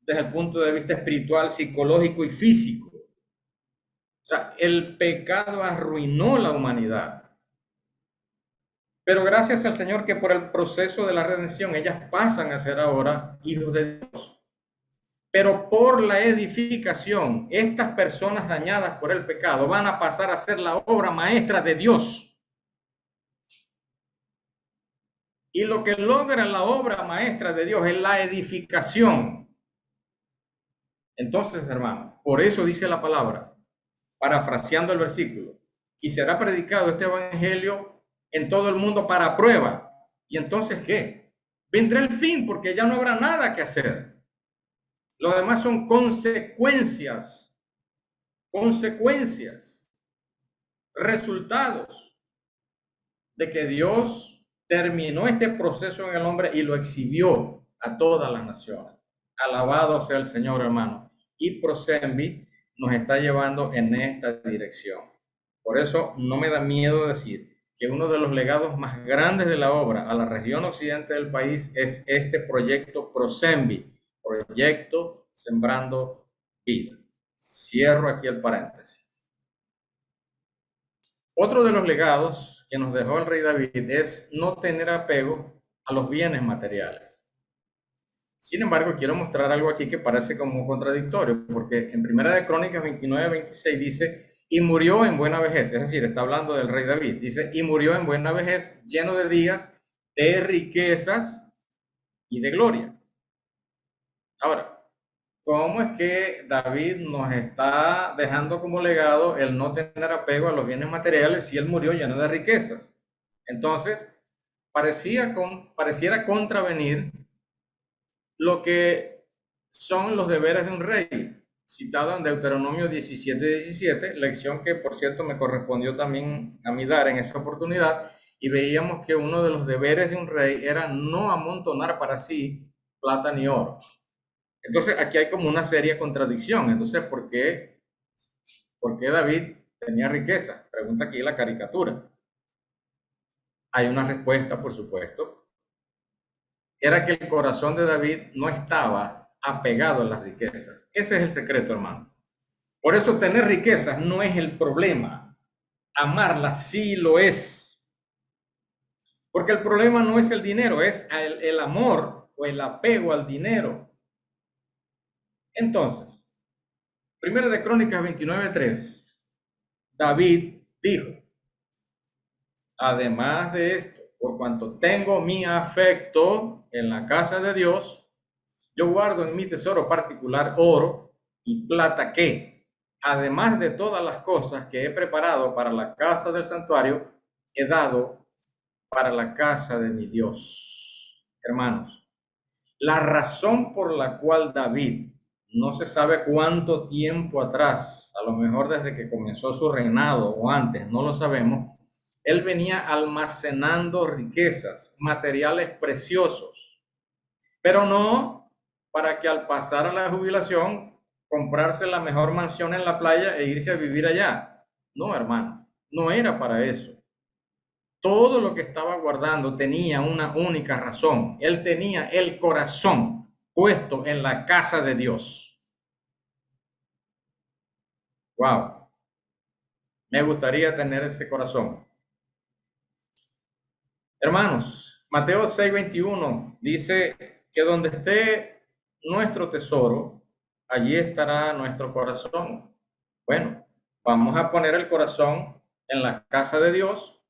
desde el punto de vista espiritual, psicológico y físico. O sea, el pecado arruinó la humanidad. Pero gracias al Señor que por el proceso de la redención ellas pasan a ser ahora hijos de Dios. Pero por la edificación, estas personas dañadas por el pecado van a pasar a ser la obra maestra de Dios. Y lo que logra la obra maestra de Dios es la edificación. Entonces, hermano, por eso dice la palabra, parafraseando el versículo, y será predicado este evangelio en todo el mundo para prueba. ¿Y entonces qué? Vendrá el fin, porque ya no habrá nada que hacer. Lo demás son consecuencias, resultados de que Dios terminó este proceso en el hombre y lo exhibió a todas las naciones. Alabado sea el Señor, hermano. Y Prosembi nos está llevando en esta dirección. Por eso no me da miedo decir que uno de los legados más grandes de la obra a la región occidente del país es este proyecto Prosembi, proyecto Sembrando Vida. Cierro aquí el paréntesis. Otro de los legados que nos dejó el rey David es no tener apego a los bienes materiales. Sin embargo, quiero mostrar algo aquí que parece como contradictorio, porque en Primera de Crónicas 29-26 dice, y murió en buena vejez, es decir, está hablando del rey David, dice, y murió en buena vejez, lleno de días, de riquezas y de gloria. Ahora, ¿cómo es que David nos está dejando como legado el no tener apego a los bienes materiales si él murió lleno de riquezas? Entonces, pareciera contravenir lo que son los deberes de un rey, citado en Deuteronomio 17:17, lección que por cierto me correspondió también a mí dar en esa oportunidad, y veíamos que uno de los deberes de un rey era no amontonar para sí plata ni oro. Entonces aquí hay como una seria contradicción. Entonces, ¿por qué David tenía riqueza? Pregunta aquí la caricatura. Hay una respuesta, por supuesto. Era que el corazón de David no estaba apegado a las riquezas. Ese es el secreto, hermano. Por eso tener riquezas no es el problema. Amarlas sí lo es. Porque el problema no es el dinero, es el amor o el apego al dinero. Entonces, Primera de Crónicas 29:3, David dijo, además de esto, por cuanto tengo mi afecto en la casa de Dios, yo guardo en mi tesoro particular oro y plata que, además de todas las cosas que he preparado para la casa del santuario, he dado para la casa de mi Dios. Hermanos, la razón por la cual David, no se sabe cuánto tiempo atrás, a lo mejor desde que comenzó su reinado o antes, no lo sabemos, él venía almacenando riquezas, materiales preciosos, pero no para que al pasar a la jubilación comprarse la mejor mansión en la playa e irse a vivir allá. No, hermano, no era para eso. Todo lo que estaba guardando tenía una única razón. Él tenía el corazón puesto en la casa de Dios. Wow, me gustaría tener ese corazón. Hermanos, Mateo 6:21 dice que donde esté nuestro tesoro, allí estará nuestro corazón. Bueno, vamos a poner el corazón en la casa de Dios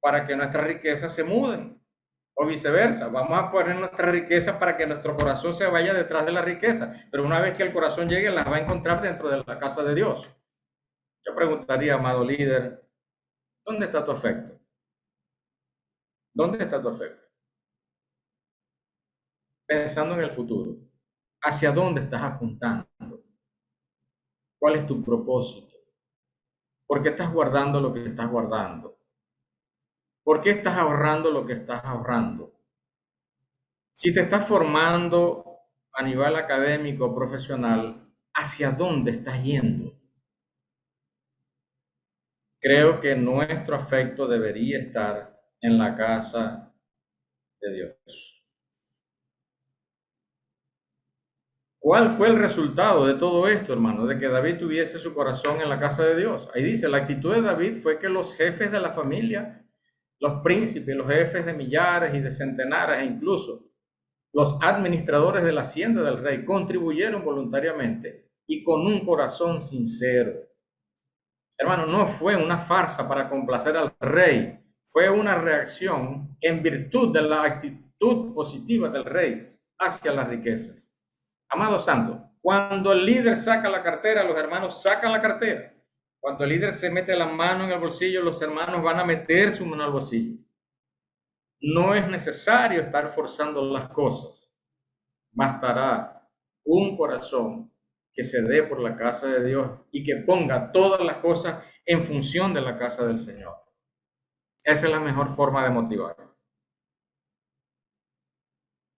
para que nuestras riquezas se muden. O viceversa, vamos a poner nuestra riqueza para que nuestro corazón se vaya detrás de la riqueza, pero una vez que el corazón llegue, las va a encontrar dentro de la casa de Dios. Yo preguntaría, amado líder, ¿dónde está tu afecto? ¿Dónde está tu afecto? Pensando en el futuro, ¿hacia dónde estás apuntando? ¿Cuál es tu propósito? ¿Por qué estás guardando lo que estás guardando? ¿Por qué estás ahorrando lo que estás ahorrando? Si te estás formando a nivel académico o profesional, ¿hacia dónde estás yendo? Creo que nuestro afecto debería estar en la casa de Dios. ¿Cuál fue el resultado de todo esto, hermano? De que David tuviese su corazón en la casa de Dios. Ahí dice, la actitud de David fue que los jefes de la familia, los príncipes, los jefes de millares y de centenares, e incluso los administradores de la hacienda del rey, contribuyeron voluntariamente y con un corazón sincero. Hermano, no fue una farsa para complacer al rey, fue una reacción en virtud de la actitud positiva del rey hacia las riquezas. Amado santo, cuando el líder saca la cartera, los hermanos sacan la cartera. Cuando el líder se mete la mano en el bolsillo, los hermanos van a meter su mano al bolsillo. No es necesario estar forzando las cosas. Bastará un corazón que se dé por la casa de Dios y que ponga todas las cosas en función de la casa del Señor. Esa es la mejor forma de motivar.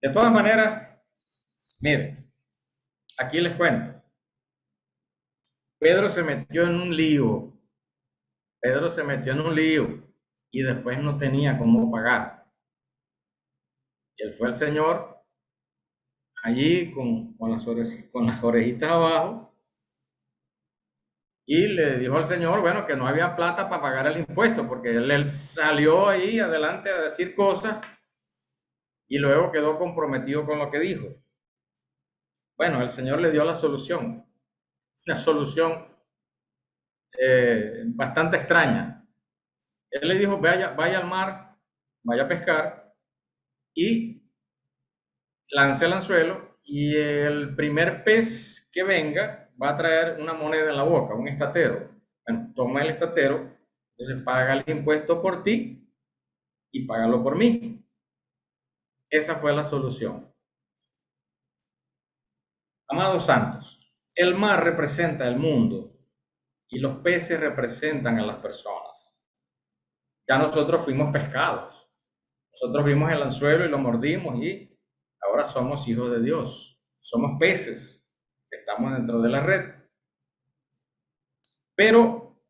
De todas maneras, miren, aquí les cuento. Pedro se metió en un lío. Pedro se metió en un lío y después no tenía cómo pagar. Y él fue al Señor allí con las orejitas abajo y le dijo al Señor, bueno, que no había plata para pagar el impuesto, porque él salió ahí adelante a decir cosas y luego quedó comprometido con lo que dijo. Bueno, el Señor le dio la solución, una solución bastante extraña. Él le dijo, vaya al mar, vaya a pescar y lance el anzuelo y el primer pez que venga va a traer una moneda en la boca, un estatero. Bueno, toma el estatero, entonces paga el impuesto por ti y págalo por mí. Esa fue la solución. Amados santos, el mar representa el mundo y los peces representan a las personas. Ya nosotros fuimos pescados. Nosotros vimos el anzuelo y lo mordimos y ahora somos hijos de Dios. somos peces, estamos dentro de la red, pero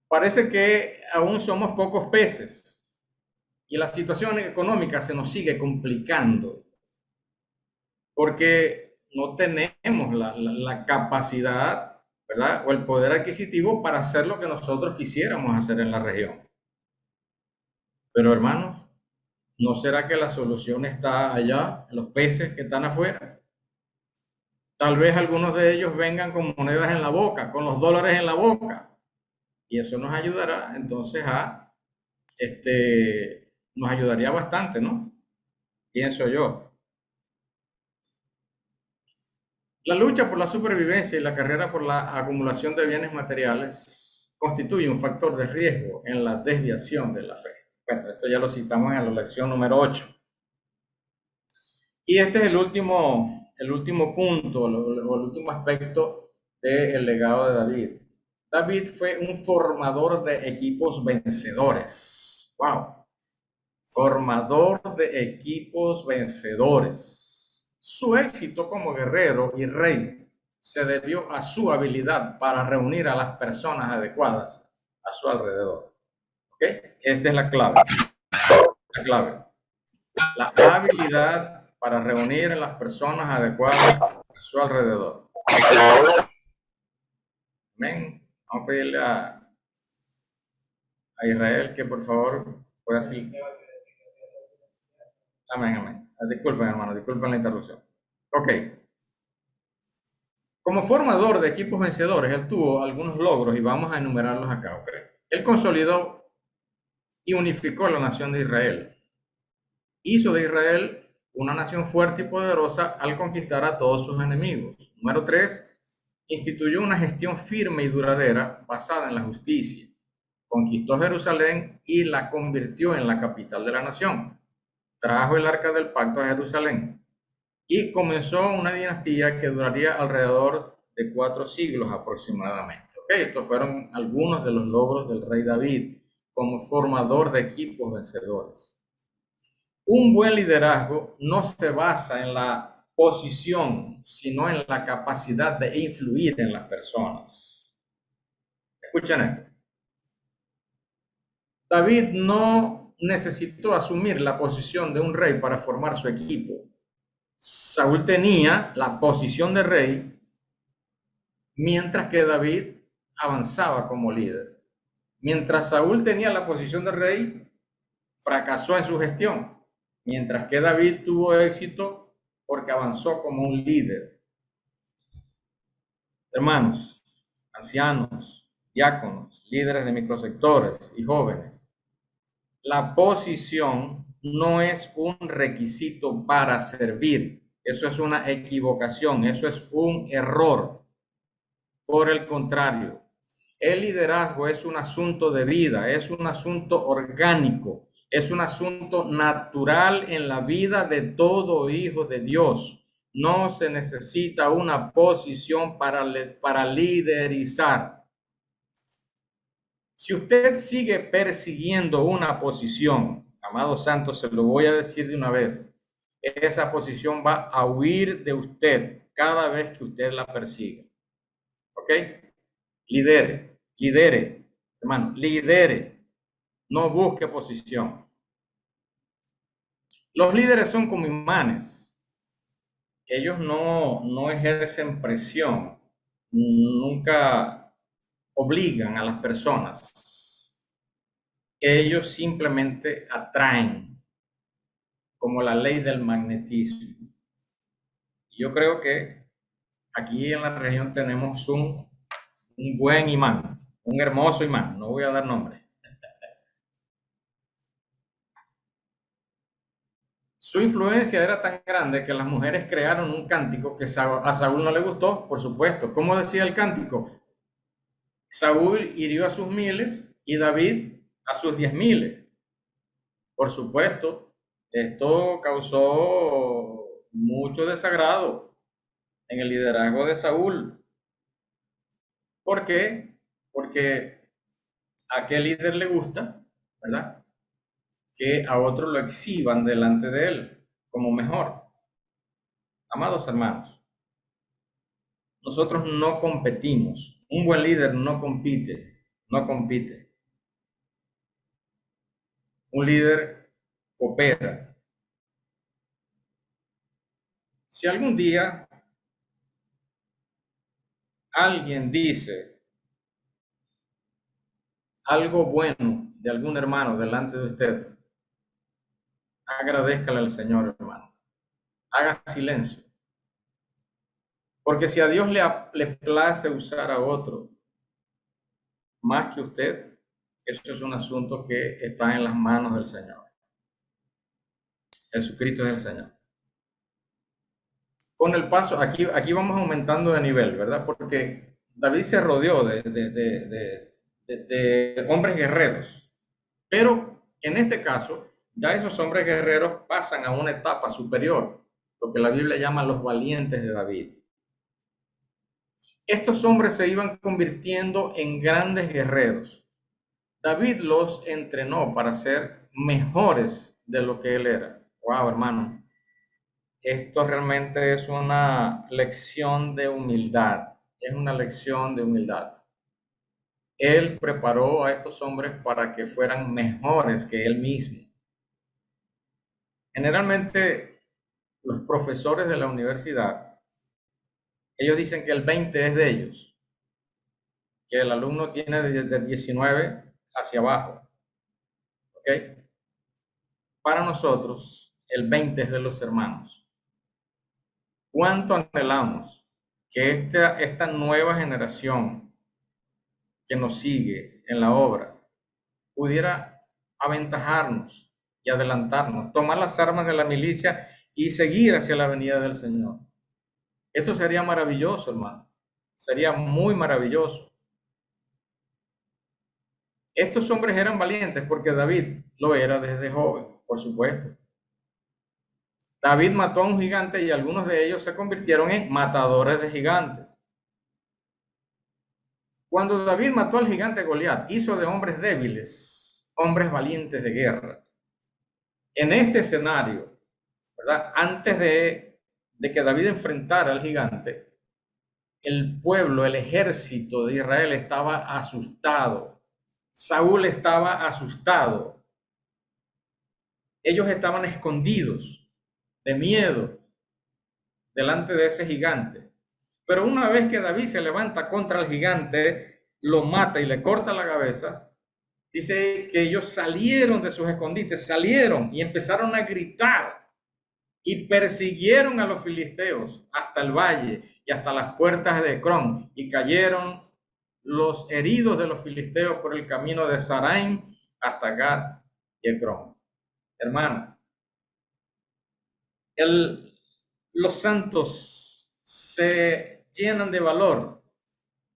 parece que aún somos pocos peces y la situación económica se nos sigue complicando porque no tenemos la capacidad, ¿verdad? O el poder adquisitivo para hacer lo que nosotros quisiéramos hacer en la región. Pero hermanos, ¿no será que la solución está allá, en los peces que están afuera? Tal vez algunos de ellos vengan con monedas en la boca, con los dólares en la boca. Y eso nos ayudará entonces nos ayudaría bastante, ¿no? Pienso yo. La lucha por la supervivencia y la carrera por la acumulación de bienes materiales constituye un factor de riesgo en la desviación de la fe. Bueno, esto ya lo citamos en la lección número 8. Y este es el último punto, el último aspecto del legado de David. David fue un formador de equipos vencedores. ¡Wow! Formador de equipos vencedores. Su éxito como guerrero y rey se debió a su habilidad para reunir a las personas adecuadas a su alrededor. ¿Ok? Esta es la clave. La clave. La habilidad para reunir a las personas adecuadas a su alrededor. Amén. Vamos a pedirle a Israel que por favor pueda así. Amén, amén. Disculpen, hermano, disculpen la interrupción. Ok. Como formador de equipos vencedores, él tuvo algunos logros y vamos a enumerarlos acá, ¿ok? Él consolidó y unificó la nación de Israel. Hizo de Israel una nación fuerte y poderosa al conquistar a todos sus enemigos. Número 3, instituyó una gestión firme y duradera basada en la justicia. Conquistó Jerusalén y la convirtió en la capital de la nación. Trajo el arca del pacto a Jerusalén y comenzó una dinastía que duraría alrededor de 4 siglos aproximadamente. Okay, estos fueron algunos de los logros del rey David como formador de equipos vencedores. Un buen liderazgo no se basa en la posición, sino en la capacidad de influir en las personas. Escuchen esto. David no necesitó asumir la posición de un rey para formar su equipo. Saúl tenía la posición de rey, mientras que David avanzaba como líder. Mientras Saúl tenía la posición de rey, fracasó en su gestión, mientras que David tuvo éxito porque avanzó como un líder. Hermanos, ancianos, diáconos, líderes de microsectores y jóvenes, la posición no es un requisito para servir. Eso es una equivocación, eso es un error. Por el contrario, el liderazgo es un asunto de vida, es un asunto orgánico, es un asunto natural en la vida de todo hijo de Dios. No se necesita una posición para liderizar. Si usted sigue persiguiendo una posición, amado santo, se lo voy a decir de una vez, esa posición va a huir de usted cada vez que usted la persiga. ¿Ok? Lidere, hermano, lidere, no busque posición. Los líderes son como imanes. Ellos no ejercen presión, nunca obligan a las personas. Ellos simplemente atraen, como la ley del magnetismo. Yo creo que aquí en la región tenemos un buen imán, un hermoso imán, no voy a dar nombre. Su influencia era tan grande que las mujeres crearon un cántico que a Saúl no le gustó, por supuesto. ¿Cómo decía el cántico? Saúl hirió a sus miles y David a sus 10,000. Por supuesto, esto causó mucho desagrado en el liderazgo de Saúl. ¿Por qué? Porque a qué líder le gusta, ¿verdad? Que a otro lo exhiban delante de él como mejor. Amados hermanos, nosotros no competimos. Un buen líder no compite, no compite. Un líder coopera. Si algún día alguien dice algo bueno de algún hermano delante de usted, agradézcale al Señor, hermano. Haga silencio. Porque si a Dios le place usar a otro más que usted, eso es un asunto que está en las manos del Señor. Jesucristo es el Señor. Con el paso, aquí vamos aumentando de nivel, ¿verdad? Porque David se rodeó de hombres guerreros. Pero en este caso, ya esos hombres guerreros pasan a una etapa superior, lo que la Biblia llama los valientes de David. Estos hombres se iban convirtiendo en grandes guerreros. David los entrenó para ser mejores de lo que él era. Wow, hermano. Esto realmente es una lección de humildad. Es una lección de humildad. Él preparó a estos hombres para que fueran mejores que él mismo. Generalmente, los profesores de la universidad, ellos dicen que el 20 es de ellos, que el alumno tiene de 19 hacia abajo. ¿Ok? Para nosotros, el 20 es de los hermanos. ¿Cuánto anhelamos que esta nueva generación que nos sigue en la obra pudiera aventajarnos y adelantarnos, tomar las armas de la milicia y seguir hacia la venida del Señor? Esto sería maravilloso, hermano. Sería muy maravilloso. Estos hombres eran valientes porque David lo era desde joven, por supuesto. David mató a un gigante y algunos de ellos se convirtieron en matadores de gigantes. Cuando David mató al gigante Goliat, hizo de hombres débiles, hombres valientes de guerra. En este escenario, ¿verdad? Antes de que David enfrentara al gigante, el pueblo, el ejército de Israel estaba asustado. Saúl estaba asustado. Ellos estaban escondidos de miedo delante de ese gigante. Pero una vez que David se levanta contra el gigante, lo mata y le corta la cabeza, dice que ellos salieron de sus escondites, salieron y empezaron a gritar y persiguieron a los filisteos hasta el valle y hasta las puertas de Ecrón, y cayeron los heridos de los filisteos por el camino de Saraim hasta Gad y Ecrón. Hermano, los santos se llenan de valor,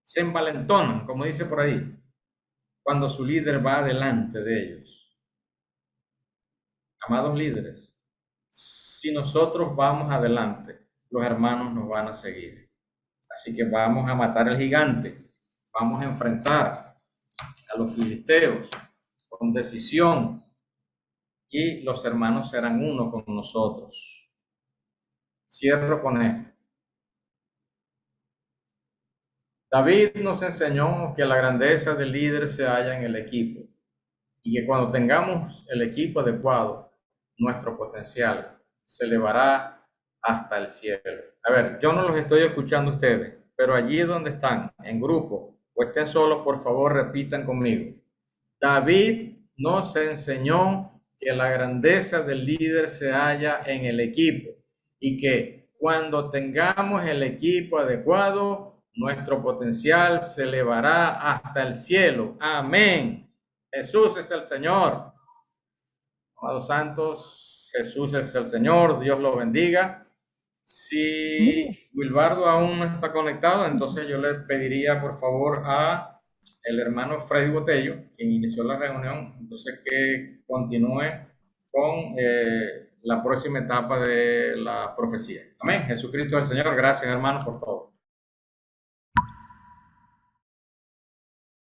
se envalentonan, como dice por ahí, cuando su líder va delante de ellos. Amados líderes, si nosotros vamos adelante, los hermanos nos van a seguir. Así que vamos a matar al gigante, vamos a enfrentar a los filisteos con decisión, y los hermanos serán uno con nosotros. Cierro con esto. David nos enseñó que la grandeza del líder se halla en el equipo, y que cuando tengamos el equipo adecuado, nuestro potencial se elevará hasta el cielo. A ver, yo no los estoy escuchando a ustedes, pero allí donde están, en grupo o estén solos, por favor repitan conmigo. David nos enseñó que la grandeza del líder se halla en el equipo, y que cuando tengamos el equipo adecuado, nuestro potencial se elevará hasta el cielo. Amén. Jesús es el Señor. Amados santos, Jesús es el Señor. Dios lo bendiga. Si Wilbardo aún no está conectado, entonces yo le pediría por favor a el hermano Freddy Botello, quien inició la reunión, entonces que continúe con la próxima etapa de la profecía. Amén. Jesucristo es el Señor. Gracias, hermanos, por todo.